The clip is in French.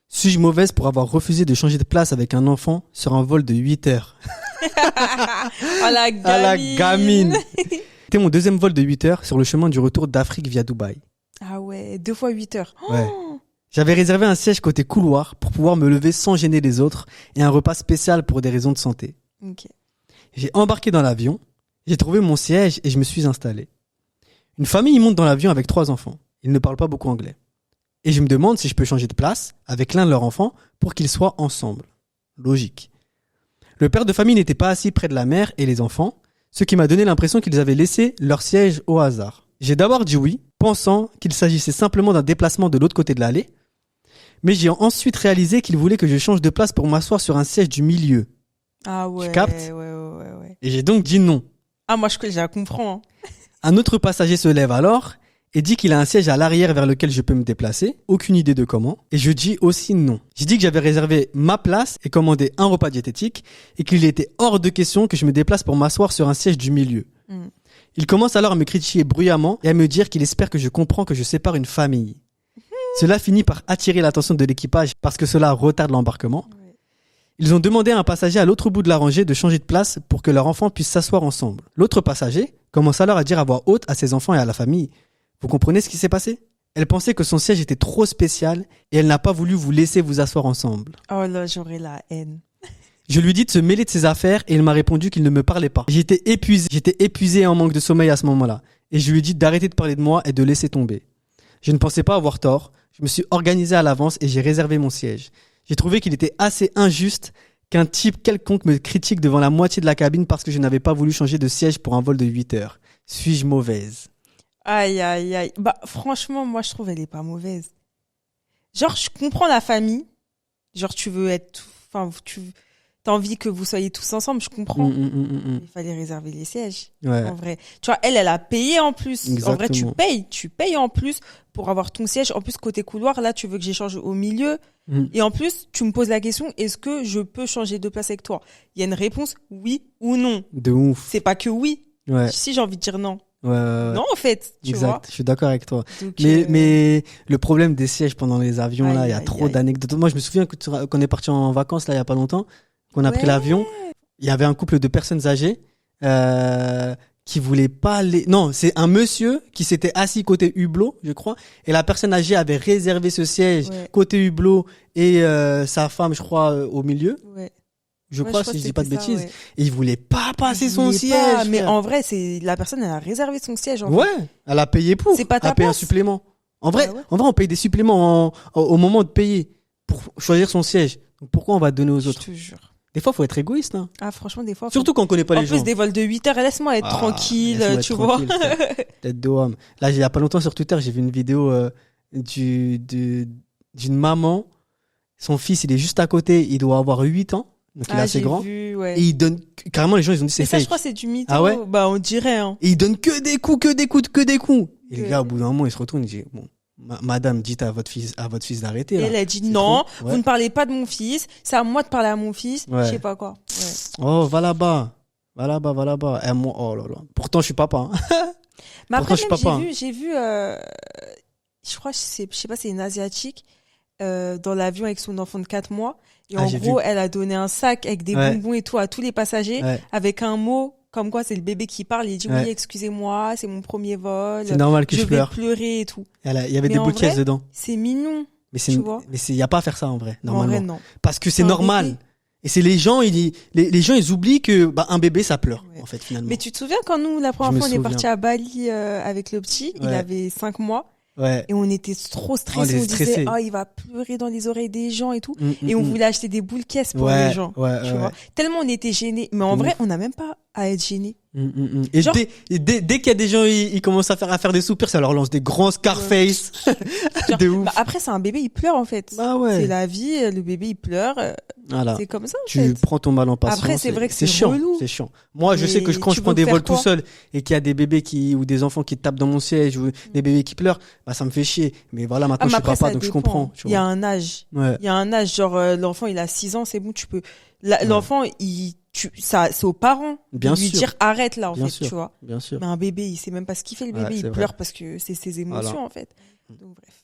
Suis-je mauvaise pour avoir refusé de changer de place avec un enfant sur un vol de 8 heures? Oh la gamine. À la gamine. C'était mon deuxième vol de 8 heures sur le chemin du retour d'Afrique via Dubaï. Ah ouais, 2 fois 8 heures. Ouais. J'avais réservé un siège côté couloir pour pouvoir me lever sans gêner les autres et un repas spécial pour des raisons de santé. Ok. J'ai embarqué dans l'avion, j'ai trouvé mon siège et je me suis installé. Une famille monte dans l'avion avec 3 enfants. Ils ne parlent pas beaucoup anglais. Et je me demande si je peux changer de place avec l'un de leurs enfants pour qu'ils soient ensemble. Logique. Le père de famille n'était pas assis près de la mère et les enfants, ce qui m'a donné l'impression qu'ils avaient laissé leur siège au hasard. J'ai d'abord dit oui, pensant qu'il s'agissait simplement d'un déplacement de l'autre côté de l'allée, mais j'ai ensuite réalisé qu'ils voulaient que je change de place pour m'asseoir sur un siège du milieu. Ah ouais. Tu captes ? Ouais. Et j'ai donc dit non. Ah, moi, je la comprends. Hein. Un autre passager se lève alors et dit qu'il a un siège à l'arrière vers lequel je peux me déplacer. Aucune idée de comment. Et je dis aussi non. J'ai dit que j'avais réservé ma place et commandé un repas diététique et qu'il était hors de question que je me déplace pour m'asseoir sur un siège du milieu. Il commence alors à me critiquer bruyamment et à me dire qu'il espère que je comprends que je sépare une famille. Cela finit par attirer l'attention de l'équipage parce que cela retarde l'embarquement. Ils ont demandé à un passager à l'autre bout de la rangée de changer de place pour que leur enfant puisse s'asseoir ensemble. L'autre passager commence alors à dire à voix haute à ses enfants et à la famille: vous comprenez ce qui s'est passé? Elle pensait que son siège était trop spécial et elle n'a pas voulu vous laisser vous asseoir ensemble. Oh là, j'aurais la haine. Je lui dis de se mêler de ses affaires et il m'a répondu qu'il ne me parlait pas. J'étais épuisé et en manque de sommeil à ce moment-là. Et je lui ai dit d'arrêter de parler de moi et de laisser tomber. Je ne pensais pas avoir tort. Je me suis organisé à l'avance et j'ai réservé mon siège. J'ai trouvé qu'il était assez injuste qu'un type quelconque me critique devant la moitié de la cabine parce que je n'avais pas voulu changer de siège pour un vol de 8 heures. Suis-je mauvaise? Aïe. Bah, franchement, moi, je trouve elle est pas mauvaise. Genre, je comprends la famille. Genre, tu veux être, enfin, t'as envie que vous soyez tous ensemble, je comprends. Il fallait réserver les sièges. Ouais. En vrai. Tu vois, elle a payé en plus. Exactement. En vrai, tu payes en plus pour avoir ton siège. En plus, côté couloir, là, tu veux que j'échange au milieu. Et en plus, tu me poses la question, est-ce que je peux changer de place avec toi? Il y a une réponse, oui ou non. De ouf. C'est pas que oui. Ouais. Si j'ai envie de dire non. Ouais. Non, en fait, tu exact. vois. Je suis d'accord avec toi. Donc, Mais le problème des sièges pendant les avions, là, il y a trop aïe. d'anecdotes. Moi, je me souviens qu'on est parti en vacances, là, il y a pas longtemps, qu'on a pris l'avion. Il y avait un couple de personnes âgées, qui voulaient pas aller. Non, c'est un monsieur qui s'était assis côté hublot, je crois, et la personne âgée avait réservé ce siège côté hublot et sa femme, je crois, au milieu. Ouais. Je crois, si je dis pas de bêtises. Ouais. Et il voulait pas passer son siège. Mais en vrai, c'est la personne, elle a réservé son siège. En ouais, fait. elle a payé pour. C'est pas ta elle a payé un place. supplément. En vrai, on paye des suppléments au moment de payer pour choisir son siège. Donc pourquoi on va donner aux autres? Je te jure. Des fois, faut être égoïste. Hein. Ah, franchement, des fois. Surtout quand on connaît pas les gens. En plus, des vols de 8 heures, laisse-moi être tranquille, tu vois. Tête de homme. Là, il y a pas longtemps sur Twitter, j'ai vu une vidéo d'une maman. Son fils, il est juste à côté. Il doit avoir 8 ans. Donc, il est assez grand. Vu, ouais. Et il donne, carrément, les gens, ils ont dit c'est fake. Ça, je crois, c'est du mytho. Ah ouais? Bah, on dirait, hein. Et il donne que des coups. Et le gars, au bout d'un moment, il se retourne, il dit, bon, madame, dites à votre fils d'arrêter. Et là. elle a dit non, ouais. vous ne parlez pas de mon fils, c'est à moi de parler à mon fils, je sais pas quoi. Ouais. Oh, va là-bas. Et moi, oh là là. Pourtant, je suis papa. Hein. Mais après, pourtant, j'ai vu, je crois, je sais pas, c'est une asiatique, dans l'avion avec son enfant de 4 mois. Et en gros, elle a donné un sac avec des bonbons et tout à tous les passagers, avec un mot comme quoi c'est le bébé qui parle. Il dit oui, excusez-moi, c'est mon premier vol. C'est normal que je pleure. Je vais pleurer et tout. Il y avait des boules de caisse dedans. C'est mignon. Mais il y a pas à faire ça en vrai, normalement. En vrai, non. Parce que c'est normal. Bébé. Et c'est les gens, les gens, ils oublient que un bébé ça pleure en fait finalement. Mais tu te souviens quand nous la première fois on est parti à Bali avec le petit, il avait 5 mois. Ouais. Et on était trop stressés. On disait, il va pleurer dans les oreilles des gens et tout. Et on voulait acheter des boules caisses pour les gens. Tu vois. Tellement on était gênés. Mais en vrai, on n'a même pas à être gênés. Et genre... dès qu'il y a des gens, ils commencent à faire des soupirs, ça leur lance des grands Scarface. Genre, de ouf. Bah après, c'est un bébé, il pleure, en fait. Bah ouais. C'est la vie, le bébé, il pleure. Voilà. C'est comme ça, en fait. Tu prends ton mal en patience. Après, c'est vrai que c'est chiant. relou. C'est chiant. Moi, je sais que quand je prends des vols tout seul et qu'il y a des bébés ou des enfants qui tapent dans mon siège ou des bébés qui pleurent, bah, ça me fait chier. Mais voilà, maintenant, je suis papa, donc je comprends. Il y a un âge. Il y a un âge, genre, l'enfant, il a 6 ans, c'est bon, tu peux, l'enfant, c'est aux parents de lui dire arrête là, en fait, tu vois. Bien sûr. Mais un bébé, il sait même pas ce qu'il fait, le bébé, il pleure parce que c'est ses émotions, en fait. Donc, bref.